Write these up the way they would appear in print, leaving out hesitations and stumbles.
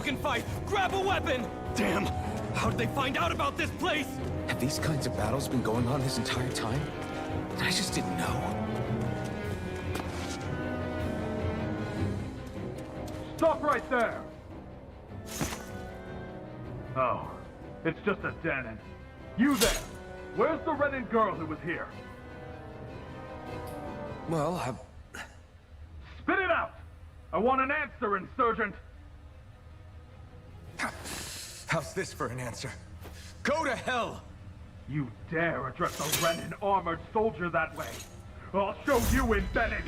can fight! Grab a weapon! Damn! How did they find out about this place? Have these kinds of battles been going on this entire time? I just didn't know. Stop right there! Oh, it's just a Dahnan. You there! Where's the Renan girl who was here? Well, Spit it out! I want an answer, Insurgent! how's this for an answer? Go to hell! You dare address a Renan armored soldier that way? I'll show you embedded!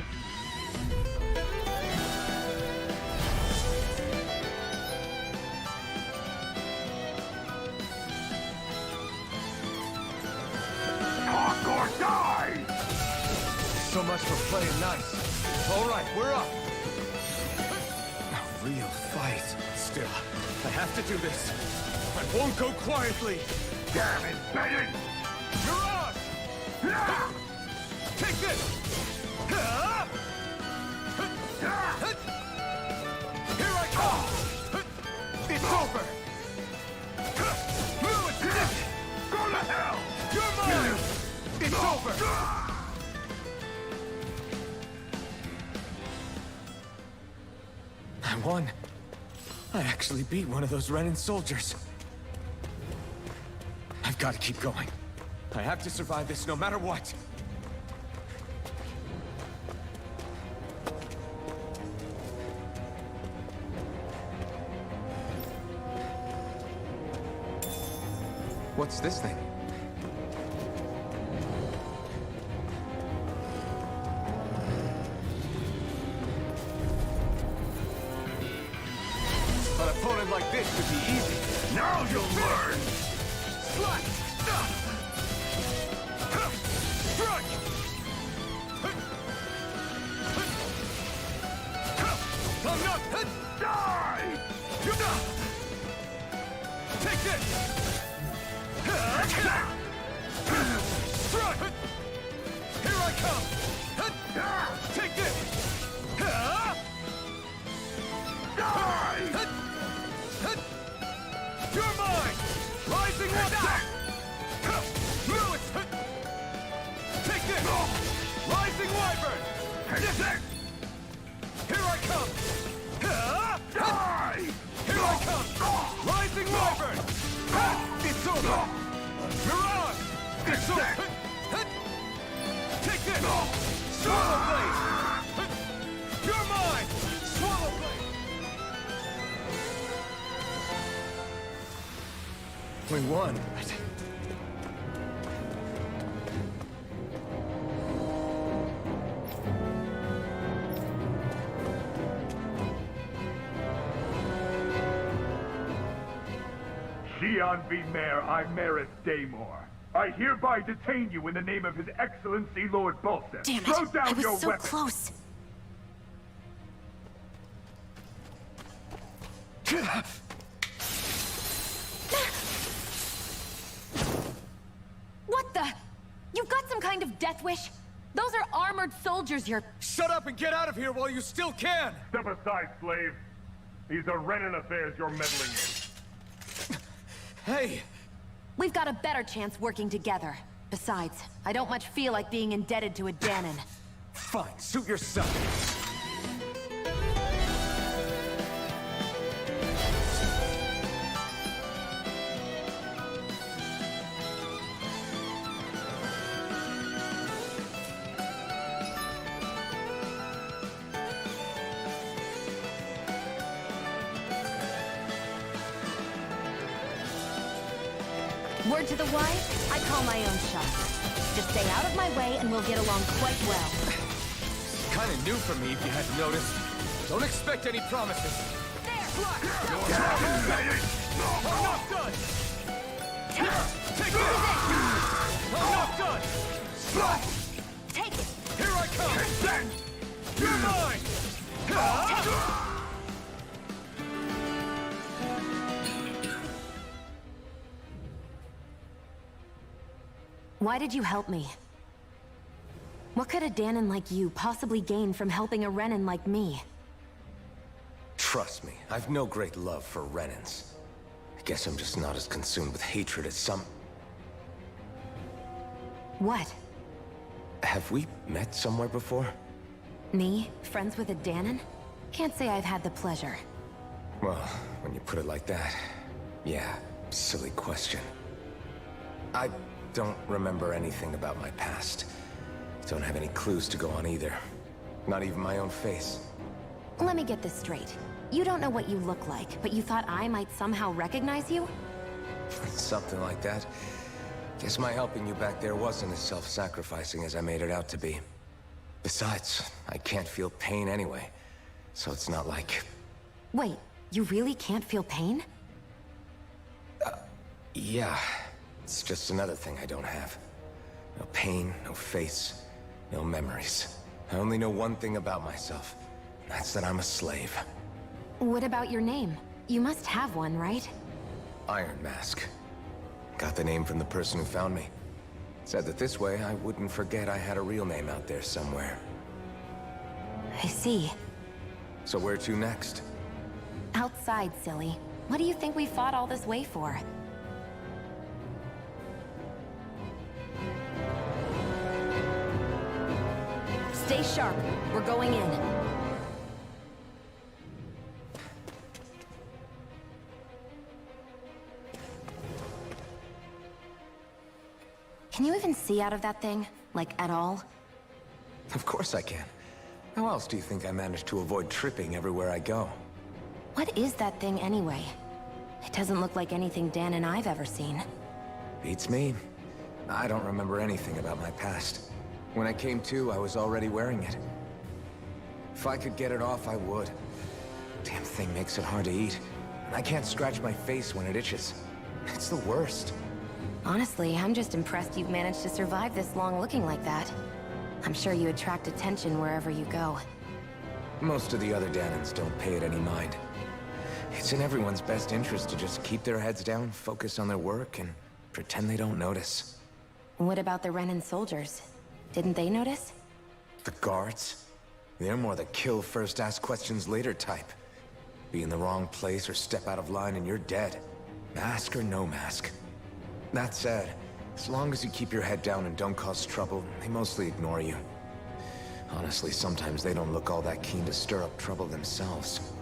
Talk or die! So much for playing nice. All right, we're up. A real fight. Still, I have to do this. I won't go quietly. Damn it, Bennett! Mirage! Take this! Here I come! It's over! Go to hell! You're mine! It's over! I won. I actually beat one of those Renan soldiers. I've got to keep going. I have to survive this no matter what. What's this thing? An opponent like this could be easy. Now you'll learn! Strike! I'm not... Die! You not! Take this! Strike! Here I come! Take this! Die! You're mine! Rising Wyvern! Lewis! Take this! Rising Wyvern! Here I come! Die! Here I come! Rising Wyvern! It's over! Mirage! It's over! Take this! Swallow Blade! You're mine! Swallow Blade! We won. Xian V. Mayor Imerith Daymore. I hereby detain you in the name of His Excellency Lord Balsam. Damn it! Throw down I was your so weapon. close. What the? You've got some kind of death wish? Those are armored soldiers you're... Shut up and get out of here while you still can! Step aside, slave. These are Renan affairs you're meddling in. Hey! We've got a better chance working together. Besides, I don't much feel like being indebted to a Dahnan. Fine, suit yourself. Word to the wise, I call my own shots. Just stay out of my way and we'll get along quite well. Kinda new for me, if you hadn't noticed. Don't expect any promises. There! I'm not done! Take this! I'm not done! Take it! Here I come! You're mine! Why did you help me? What could a Dahnan like you possibly gain from helping a Renan like me? Trust me, I've no great love for Renans. I guess I'm just not as consumed with hatred as some... What? Have we met somewhere before? Me? Friends with a Danon? Can't say I've had the pleasure. Well, when you put it like that, yeah, silly question. I don't remember anything about my past. Don't have any clues to go on either. Not even my own face. Let me get this straight. You don't know what you look like, but you thought I might somehow recognize you? Something like that. Guess my helping you back there wasn't as self-sacrificing as I made it out to be. Besides, I can't feel pain anyway, so it's not like... Wait, you really can't feel pain? Yeah, it's just another thing I don't have. No pain, no face, no memories. I only know one thing about myself. That's that I'm a slave. What about your name? You must have one, right? Iron Mask. Got the name from the person who found me. Said that this way I wouldn't forget I had a real name out there somewhere. I see. So where to next? Outside, silly. What do you think we fought all this way for? Stay sharp. We're going in. Can you even see out of that thing? Like, at all? Of course I can. How else do you think I managed to avoid tripping everywhere I go? What is that thing anyway? It doesn't look like anything Dan and I've ever seen. Beats me. I don't remember anything about my past. When I came to, I was already wearing it. If I could get it off, I would. Damn thing makes it hard to eat. And I can't scratch my face when it itches. It's the worst. Honestly, I'm just impressed you've managed to survive this long looking like that. I'm sure you attract attention wherever you go. Most of the other Danons don't pay it any mind. It's in everyone's best interest to just keep their heads down, focus on their work, and pretend they don't notice. What about the Renan soldiers? Didn't they notice? The guards? They're more the kill first, ask questions later type. Be in the wrong place or step out of line and you're dead. Mask or no mask. That said, as long as you keep your head down and don't cause trouble, they mostly ignore you. Honestly, sometimes they don't look all that keen to stir up trouble themselves.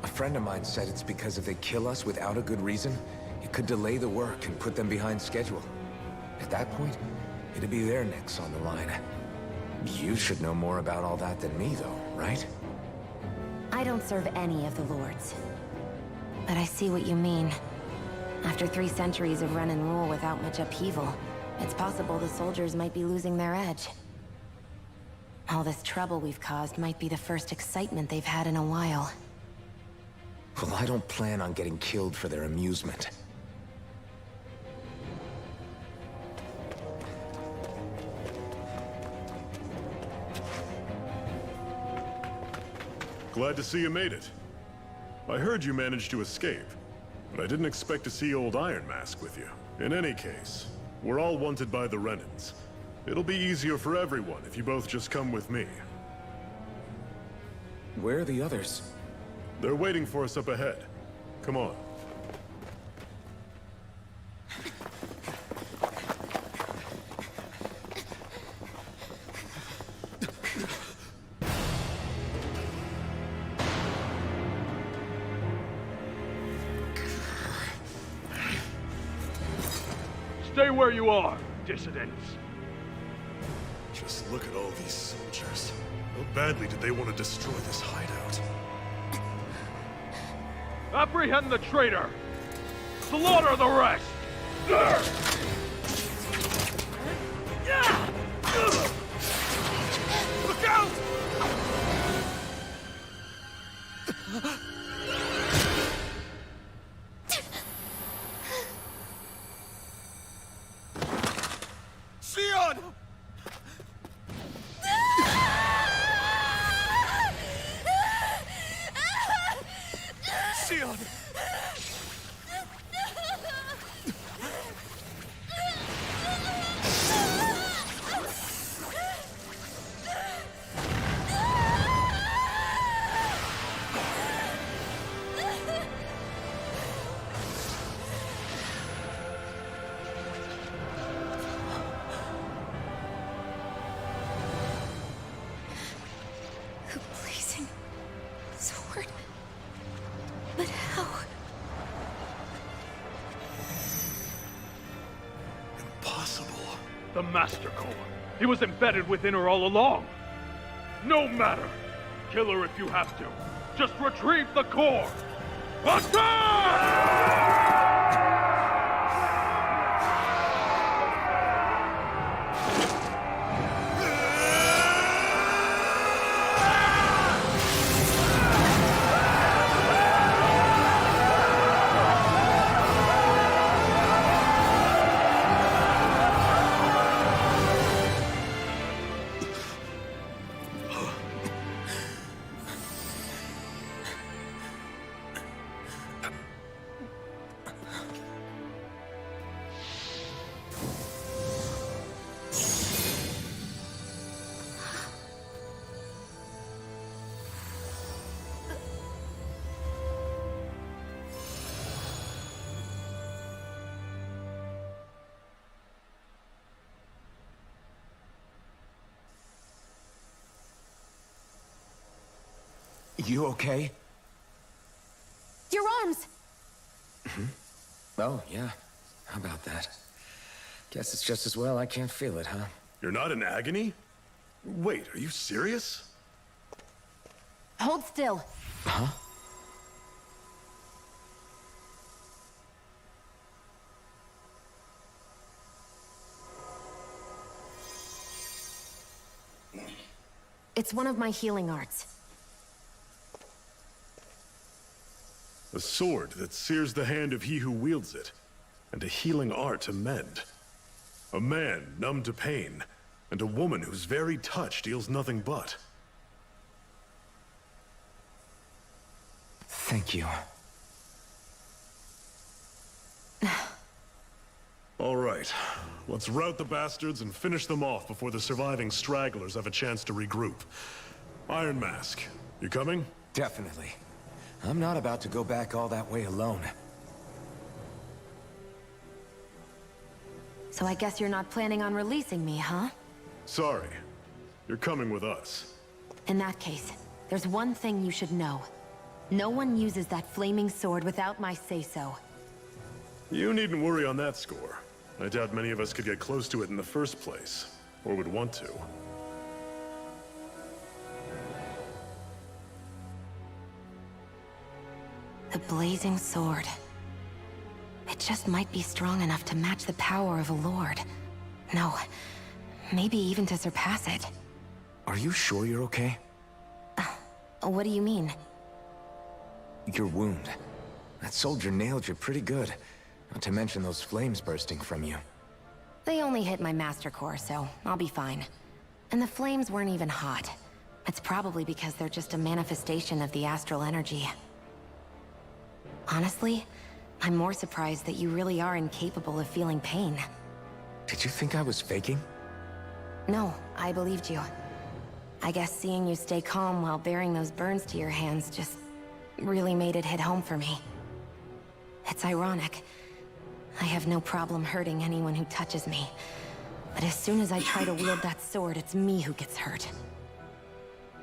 A friend of mine said it's because if they kill us without a good reason, it could delay the work and put them behind schedule. At that point, it'd be their necks on the line. You should know more about all that than me, though, right? I don't serve any of the lords. But I see what you mean. After 3 centuries of Renan rule without much upheaval, it's possible the soldiers might be losing their edge. All this trouble we've caused might be the first excitement they've had in a while. Well, I don't plan on getting killed for their amusement. Glad to see you made it. I heard you managed to escape, but I didn't expect to see old Iron Mask with you. In any case, we're all wanted by the Renans. It'll be easier for everyone if you both just come with me. Where are the others? They're waiting for us up ahead. Come on. Stay where you are, dissidents. Just look at all these soldiers. How badly did they want to destroy this hideout? Apprehend the traitor! Slaughter the rest! Look out! Sion! Sion! possible? The Master Core. He was embedded within her all along. No matter. Kill her if you have to. Just retrieve the core. Attack! You okay? Your arms! Oh, yeah. How about that? Guess it's just as well I can't feel it, huh? You're not in agony? Wait, are you serious? Hold still. Huh? It's one of my healing arts. A sword that sears the hand of he who wields it, and a healing art to mend. A man numb to pain, and a woman whose very touch deals nothing but. Thank you. All right, let's rout the bastards and finish them off before the surviving stragglers have a chance to regroup. Iron Mask, you coming? Definitely. I'm not about to go back all that way alone. So I guess you're not planning on releasing me, huh? Sorry, you're coming with us. In that case, there's one thing you should know. No one uses that flaming sword without my say-so. You needn't worry on that score. I doubt many of us could get close to it in the first place, or would want to. The blazing sword. It just might be strong enough to match the power of a lord. No, maybe even to surpass it. Are you sure you're okay? What do you mean? Your wound. That soldier nailed you pretty good. Not to mention those flames bursting from you. They only hit my master core, so I'll be fine. And the flames weren't even hot. It's probably because they're just a manifestation of the astral energy. Honestly, I'm more surprised that you really are incapable of feeling pain. Did you think I was faking? No, I believed you. I guess seeing you stay calm while bearing those burns to your hands just really made it hit home for me. It's ironic. I have no problem hurting anyone who touches me. But as soon as I try to wield that sword, it's me who gets hurt.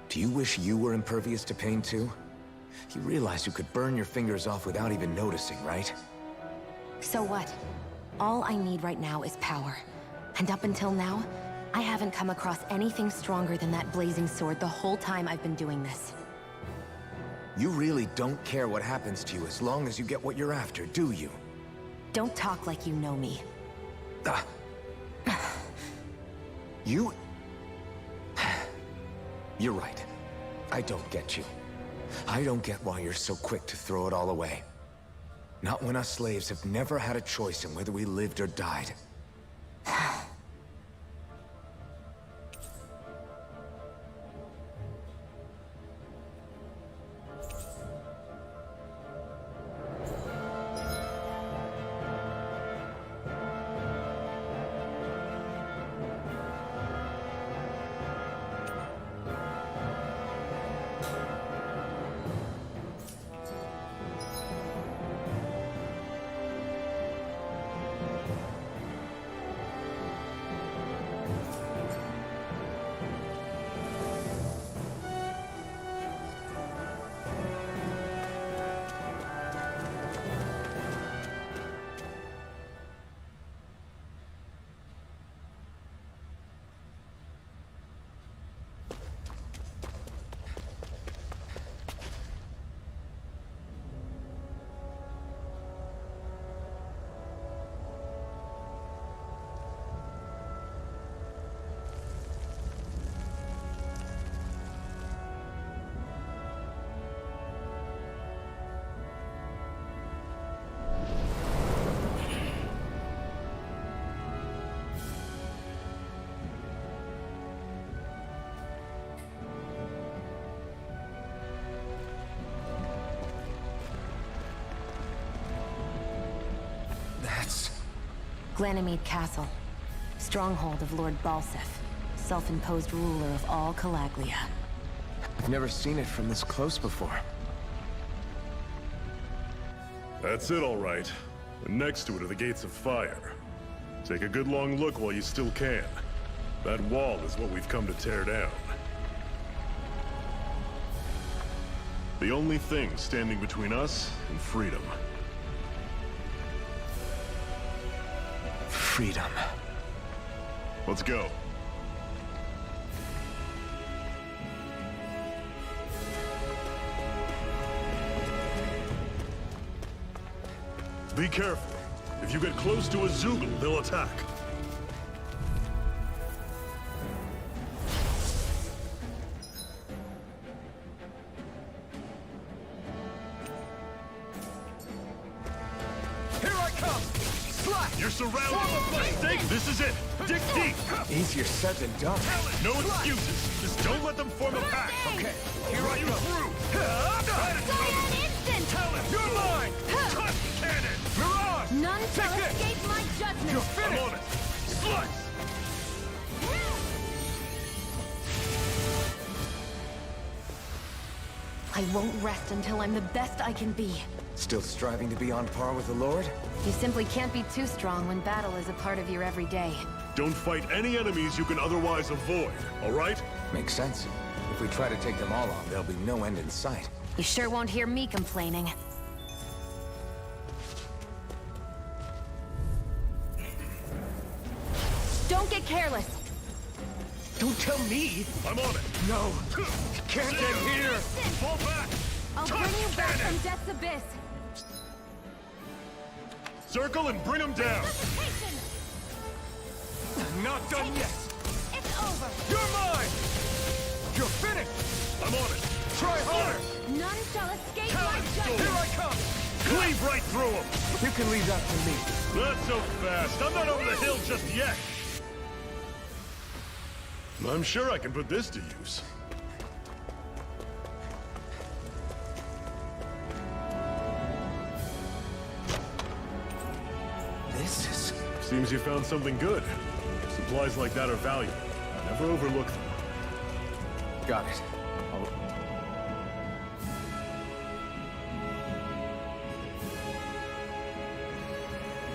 Do you wish you were impervious to pain too? You realize you could burn your fingers off without even noticing, right? So what? All I need right now is power. And up until now, I haven't come across anything stronger than that blazing sword the whole time I've been doing this. You really don't care what happens to you as long as you get what you're after, do you? Don't talk like you know me. Ah. You... You're right. I don't get you. I don't get why you're so quick to throw it all away. Not when us slaves have never had a choice in whether we lived or died. Glanimede Castle. Stronghold of Lord Balseth, self-imposed ruler of all Calaglia. I've never seen it from this close before. That's it, all right. And next to it are the Gates of Fire. Take a good long look while you still can. That wall is what we've come to tear down. The only thing standing between us and freedom. Freedom. Let's go. Be careful. If you get close to a Zoogle, they'll attack. Here I come! Slash! You're surrounded! Stay! This is it! Dig deep! Easier said than done. No excuses! Just don't let them form a pack! Okay, Here I go! Through! Cyan instant! Talon! You're mine! Cut cannon! Mirage! None shall Take this! escape my judgment! I'm on it! Slice! I won't rest until I'm the best I can be. Still striving to be on par with the Lord? You simply can't be too strong when battle is a part of your everyday. Don't fight any enemies you can otherwise avoid, all right? Makes sense. If we try to take them all on, there'll be no end in sight. You sure won't hear me complaining. Don't get careless. Don't tell me! I'm on it! No! Can't get here! Fall back! I'll Touch bring you back cannon! from Death's Abyss. Circle and bring them down! Not done yet! It's over. You're mine! You're finished! I'm on it! Try harder! None shall escape Talon my Storm! Here judgment. I come! Cleave right through them! You can leave that to me. Not so fast! I'm not over the hill just yet! I'm sure I can put this to use. This is... Seems you found something good. Supplies like that are valuable. Never overlook them. Got it.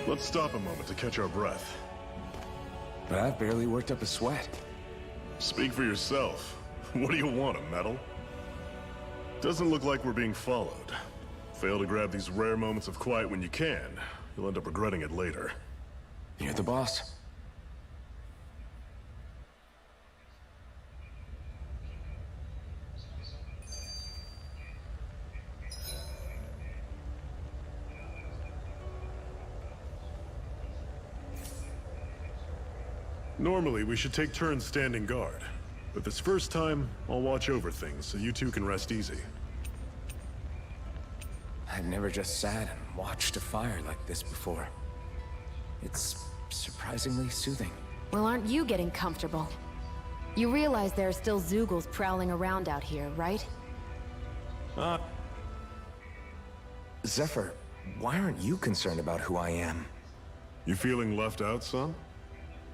Let's stop a moment to catch our breath. But I've barely worked up a sweat. Speak for yourself. What do you want, a medal? Doesn't look like we're being followed. Fail to grab these rare moments of quiet when you can, you'll end up regretting it later. You're the boss. Normally, we should take turns standing guard. But this first time, I'll watch over things so you two can rest easy. I've never just sat and watched a fire like this before. It's surprisingly soothing. Well, aren't you getting comfortable? You realize there are still Zoogles prowling around out here, right? Zephyr, why aren't you concerned about who I am? You feeling left out, son?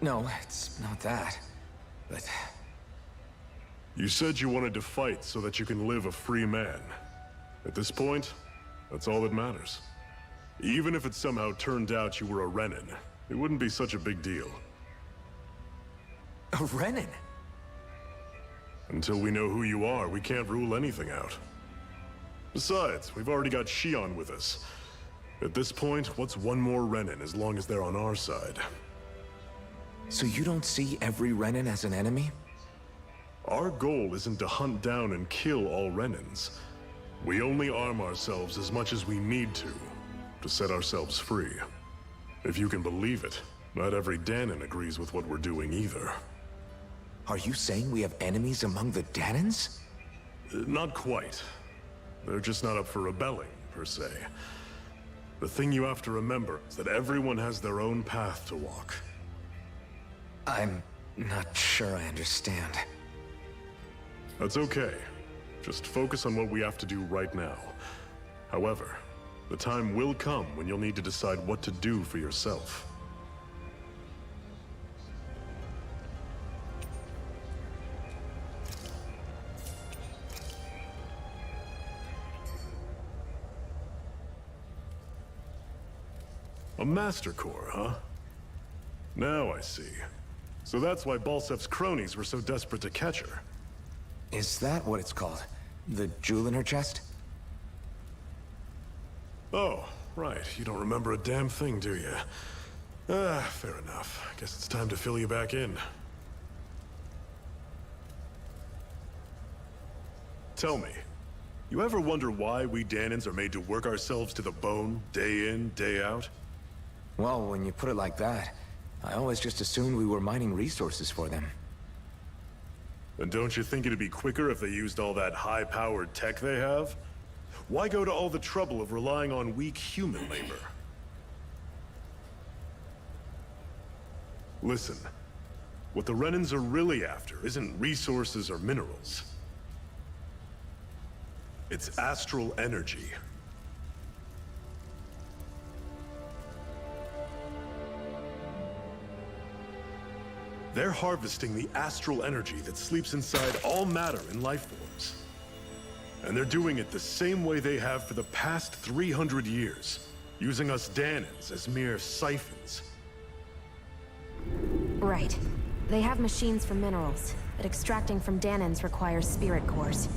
No, it's not that. But You said you wanted to fight so that you can live a free man. At this point, that's all that matters. Even if it somehow turned out you were a Renin, it wouldn't be such a big deal. a Renin? Until we know who you are, we can't rule anything out. Besides, we've already got Shion with us. At this point, what's one more Renin as long as they're on our side? So you don't see every Renin as an enemy? Our goal isn't to hunt down and kill all Renins. We only arm ourselves as much as we need to set ourselves free. If you can believe it, not every Danon agrees with what we're doing either. Are you saying we have enemies among the Danons? Not quite. They're just not up for rebelling, per se. The thing you have to remember is that everyone has their own path to walk. I'm not sure I understand. That's okay. Just focus on what we have to do right now. However, the time will come when you'll need to decide what to do for yourself. A Master Core, huh? Now I see. So that's why Balsef's cronies were so desperate to catch her. Is that what it's called? The jewel in her chest? Oh, right. You don't remember a damn thing, do you? Ah, fair enough. Guess it's time to fill you back in. Tell me, you ever wonder why we Dahnans are made to work ourselves to the bone, day in, day out? Well, when you put it like that, I always just assumed we were mining resources for them. And don't you think it'd be quicker if they used all that high-powered tech they have? Why go to all the trouble of relying on weak human labor? Listen, what the Renans are really after isn't resources or minerals. It's astral energy. They're harvesting the astral energy that sleeps inside all matter in life forms. And they're doing it the same way they have for the past 300 years, using us Dahnans as mere siphons. Right. They have machines for minerals, but extracting from Dahnans requires spirit cores.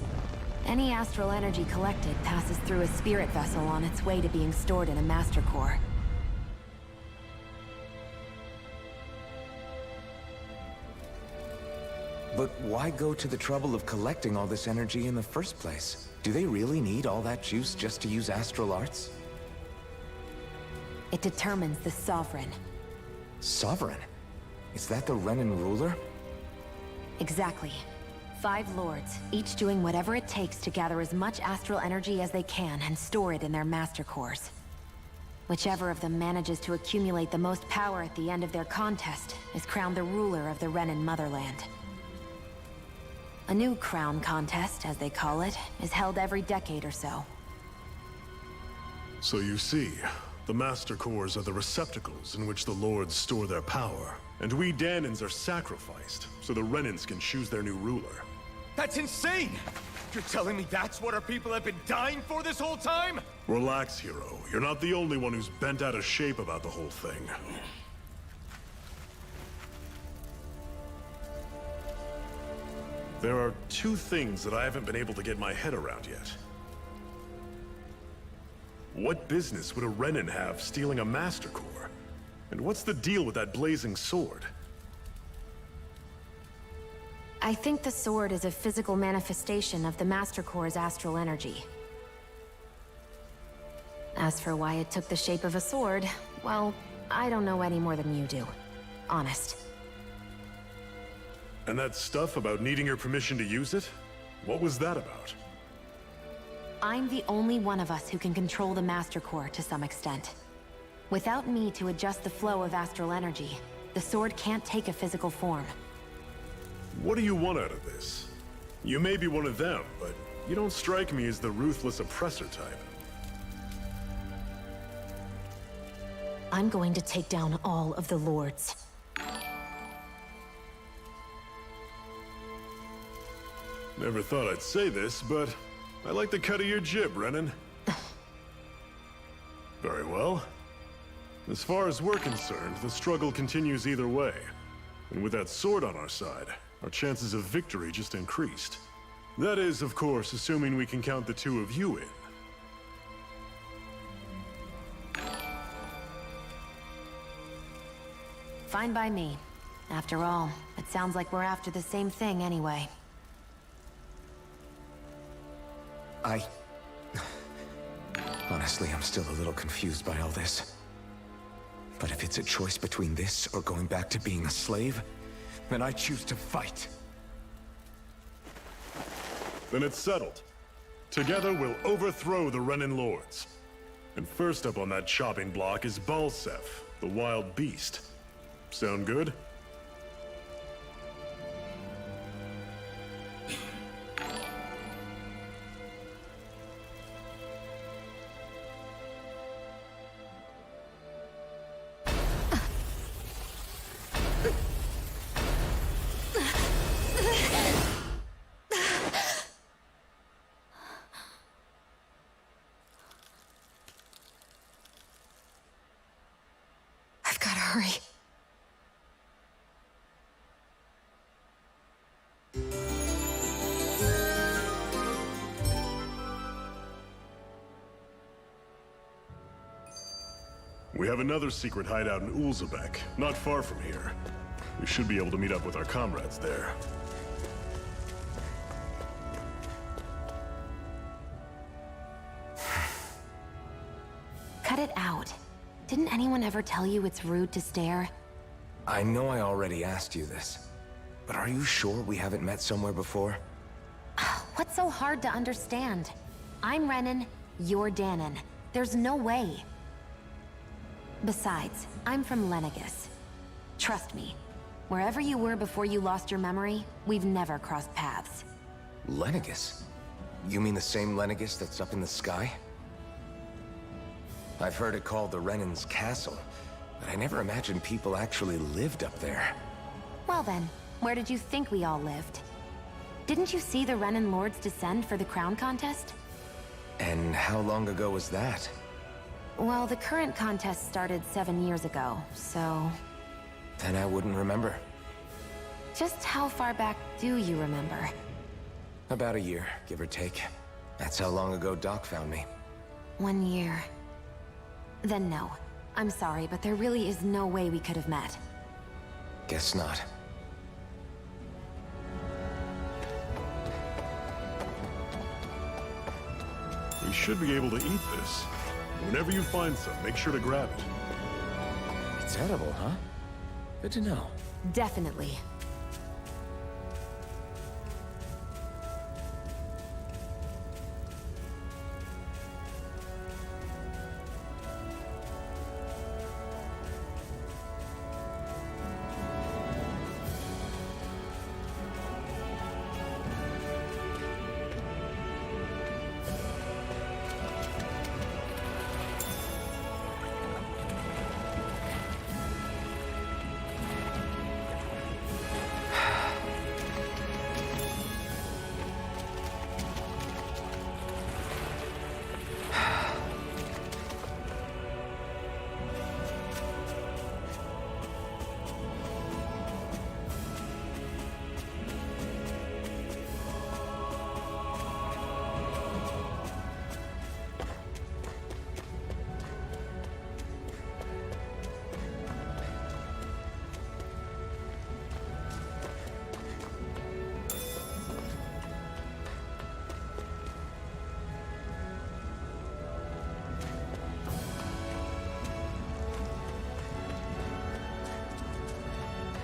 Any astral energy collected passes through a spirit vessel on its way to being stored in a master core. But why go to the trouble of collecting all this energy in the first place? Do they really need all that juice just to use astral arts? It determines the Sovereign. Sovereign? Is that the Renan ruler? Exactly. 5 lords, each doing whatever it takes to gather as much astral energy as they can and store it in their master cores. Whichever of them manages to accumulate the most power at the end of their contest is crowned the ruler of the Renan motherland. A new crown contest, as they call it, is held every decade or so. So you see, the Master Cores are the receptacles in which the Lords store their power. And we Dahnans are sacrificed, so the Renans can choose their new ruler. That's insane! You're telling me that's what our people have been dying for this whole time? Relax, hero. You're not the only one who's bent out of shape about the whole thing. There are 2 things that I haven't been able to get my head around yet. What business would a Renan have stealing a Master Core? And what's the deal with that blazing sword? I think the sword is a physical manifestation of the Master Core's astral energy. As for why it took the shape of a sword, well, I don't know any more than you do. Honest. And that stuff about needing your permission to use it? What was that about? I'm the only one of us who can control the Master Core to some extent. Without me to adjust the flow of astral energy, the sword can't take a physical form. What do you want out of this? You may be one of them, but you don't strike me as the ruthless oppressor type. I'm going to take down all of the lords. Never thought I'd say this, but I like the cut of your jib, Renan. Very well. As far as we're concerned, the struggle continues either way. And with that sword on our side, our chances of victory just increased. That is, of course, assuming we can count the 2 of you in. Fine by me. After all, it sounds like we're after the same thing anyway. Honestly, I'm still a little confused by all this. But if it's a choice between this or going back to being a slave, then I choose to fight. Then it's settled. Together we'll overthrow the Renan Lords. And first up on that chopping block is Balsef, the wild beast. Sound good? We have another secret hideout in Ulzebek, not far from here. We should be able to meet up with our comrades there. Cut it out. Didn't anyone ever tell you it's rude to stare? I know I already asked you this, but are you sure we haven't met somewhere before? What's so hard to understand? I'm Renan, you're Danon. There's no way. Besides, I'm from Lenegis. Trust me, wherever you were before you lost your memory, we've never crossed paths. Lenegis? You mean the same Lenegis that's up in the sky? I've heard it called the Renan's Castle, but I never imagined people actually lived up there. Well then, where did you think we all lived? Didn't you see the Renan Lords descend for the crown contest? And how long ago was that? Well, the current contest started 7 years ago, so... Then I wouldn't remember. Just how far back do you remember? About a year, give or take. That's how long ago Doc found me. 1 year. Then no. I'm sorry, but there really is no way we could have met. Guess not. We should be able to eat this. Whenever you find some, make sure to grab it. It's edible, huh? Good to know. Definitely.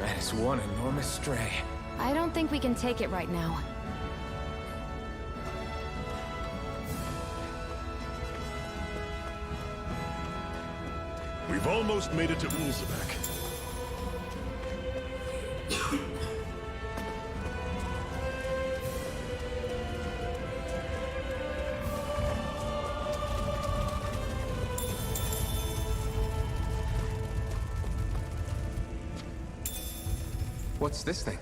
That is one enormous stray. I don't think we can take it right now. We've almost made it to Ulzebek. What's this thing?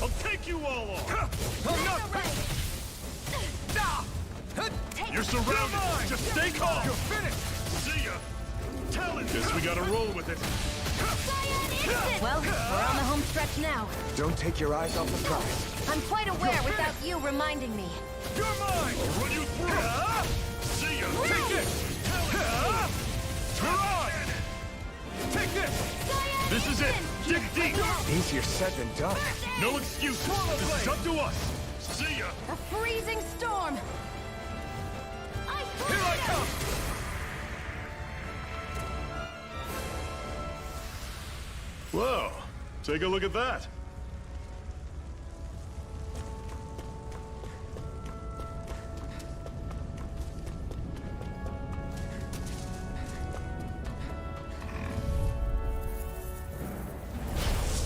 I'll take you all on! You're surrounded! Just stay calm! You're finished! See ya! Talon! Guess we gotta roll with it! Well, we're on the home stretch now. Don't take your eyes off the prize. I'm quite aware without you reminding me. You're mine! I'll run you through! See ya! Take this! Talon! You're on! Take this! This is it! Dig deep! Easier said than done. No excuses! This is up to us! See ya! A freezing storm! Here I come! Whoa! Take a look at that!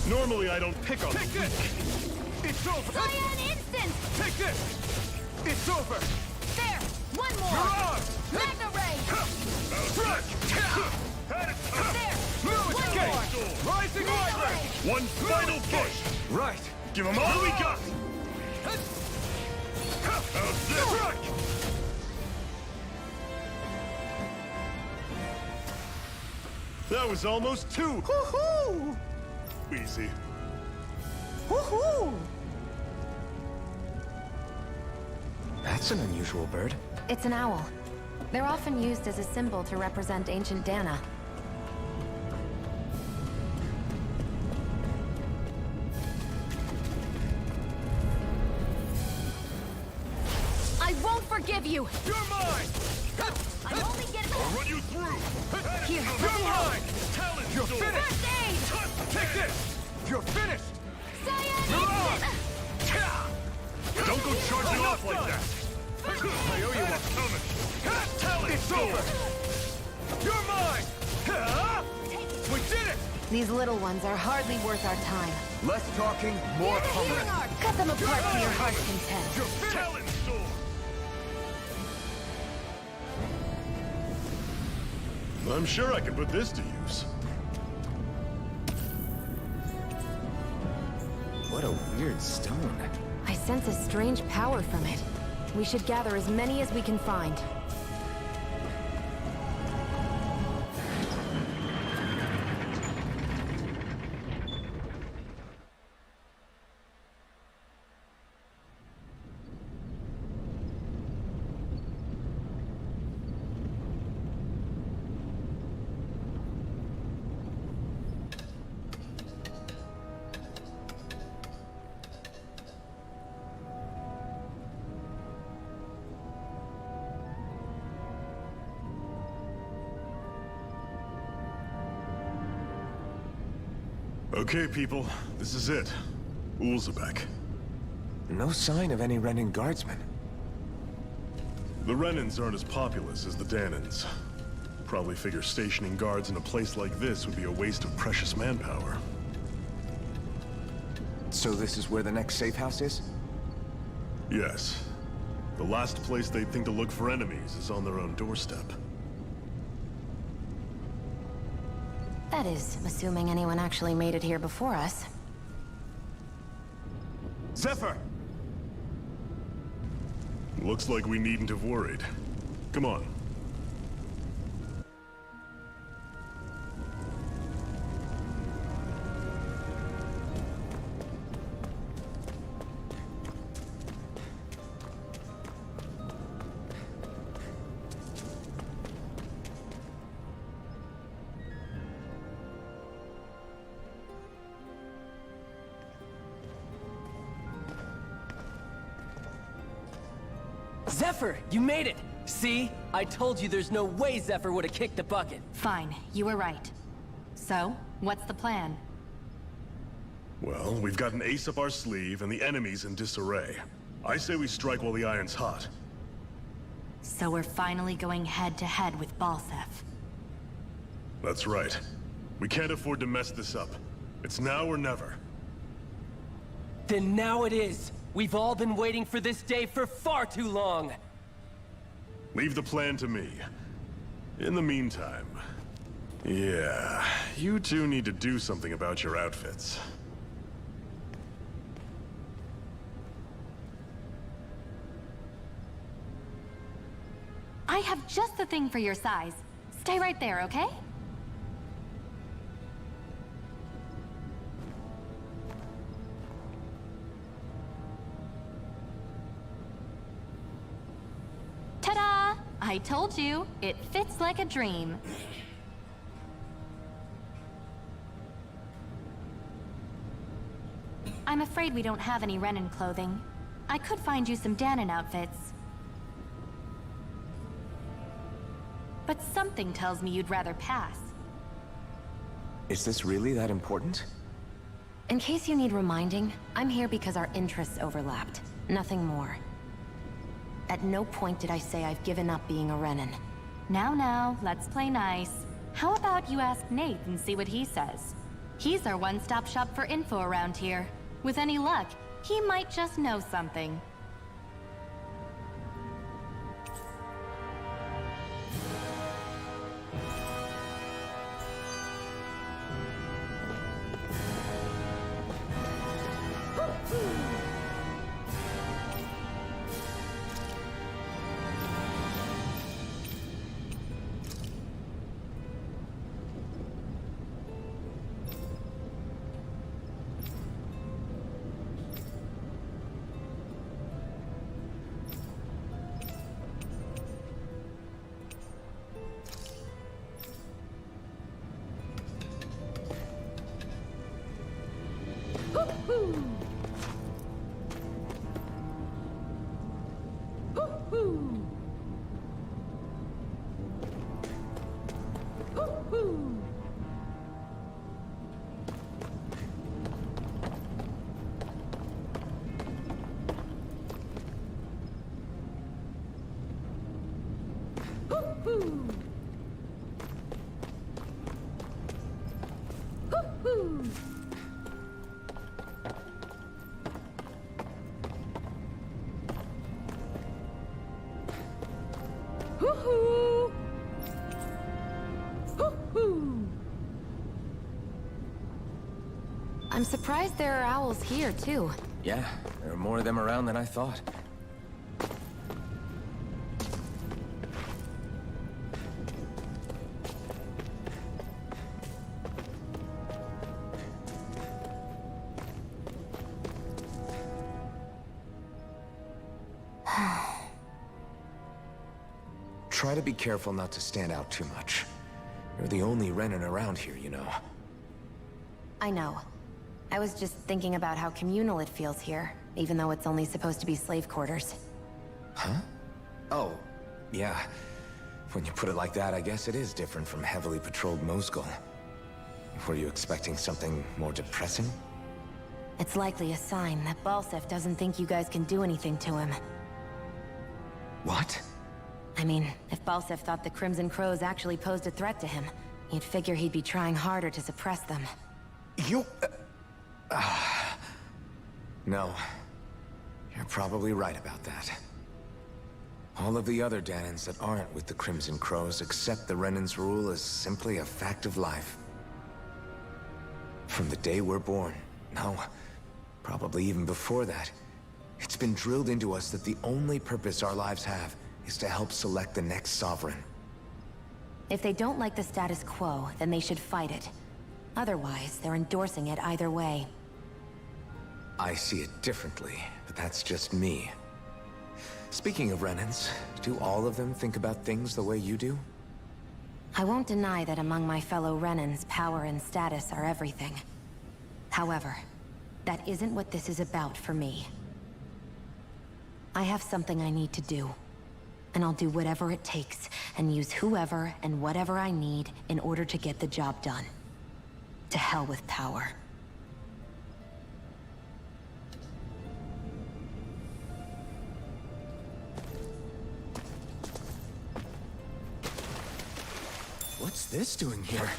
Normally I don't pick on... Take this! It's over! Cyan instant! Take this! It's over! There! One more! You're on! Magna Ray! Strike! There! Lewis One Gate! more! Rising Magna Light Ray! Ray! One final push! Right. Give them all we got! How's this? Strike! That was almost two! Woohoo! Easy. Woohoo! That's an unusual bird. It's an owl. They're often used as a symbol to represent ancient Dana. I won't forgive you! You're mine! I'm only getting... I'll run you through! Here, You're let me help. mine! Talon You're sword! finished! First aid! Take this! You're finished! Cyan! Don't go charging off like that! I owe you one. Coming! Talon It's sword! over! You're mine! We did it! These little ones are hardly worth our time. Less talking, more coming. Cut them apart to your heart's content. You're finished! Talon sword! I'm sure I can put this to use. What a weird stone. I sense a strange power from it. We should gather as many as we can find. Okay, people, this is it. Ulzebek. No sign of any Renan guardsmen. The Renans aren't as populous as the Danans. Probably figure stationing guards in a place like this would be a waste of precious manpower. So this is where the next safe house is? Yes. The last place they'd think to look for enemies is on their own doorstep. That is, assuming anyone actually made it here before us. Zephyr! Looks like we needn't have worried. Come on. Zephyr, you made it! See? I told you there's no way Zephyr would have kicked the bucket. Fine, you were right. So, what's the plan? Well, we've got an ace up our sleeve and the enemy's in disarray. I say we strike while the iron's hot. So we're finally going head-to-head with Balseph. That's right. We can't afford to mess this up. It's now or never. Then now it is! We've all been waiting for this day for far too long! Leave the plan to me. In the meantime... yeah, you two need to do something about your outfits. I have just the thing for your size. Stay right there, okay? Ta-da! I told you, it fits like a dream. I'm afraid we don't have any Renan clothing. I could find you some Danon outfits. But something tells me you'd rather pass. Is this really that important? In case you need reminding, I'm here because our interests overlapped. Nothing more. At no point did I say I've given up being a Renan. Now, let's play nice. How about you ask Nate and see what he says? He's our one-stop shop for info around here. With any luck, he might just know something. Woohoo! Hoo-hoo! Hoo-hoo! I'm surprised there are owls here, too. Yeah, there are more of them around than I thought. Try to be careful not to stand out too much. You're the only Renan around here, you know. I know. I was just thinking about how communal it feels here, even though it's only supposed to be slave quarters. Huh? Oh, yeah. When you put it like that, I guess it is different from heavily patrolled Mosgul. Were you expecting something more depressing? It's likely a sign that Balsef doesn't think you guys can do anything to him. What? I mean, if Balsef thought the Crimson Crows actually posed a threat to him, you'd figure he'd be trying harder to suppress them. You... No. You're probably right about that. All of the other Danans that aren't with the Crimson Crows accept the Renan's rule as simply a fact of life. From the day we're born, no, probably even before that, it's been drilled into us that the only purpose our lives have is to help select the next sovereign. If they don't like the status quo, then they should fight it. Otherwise, they're endorsing it either way. I see it differently, but that's just me. Speaking of Renans, do all of them think about things the way you do? I won't deny that among my fellow Renans, power and status are everything. However, that isn't what this is about for me. I have something I need to do. And I'll do whatever it takes, and use whoever and whatever I need in order to get the job done. To hell with power. What's this doing here?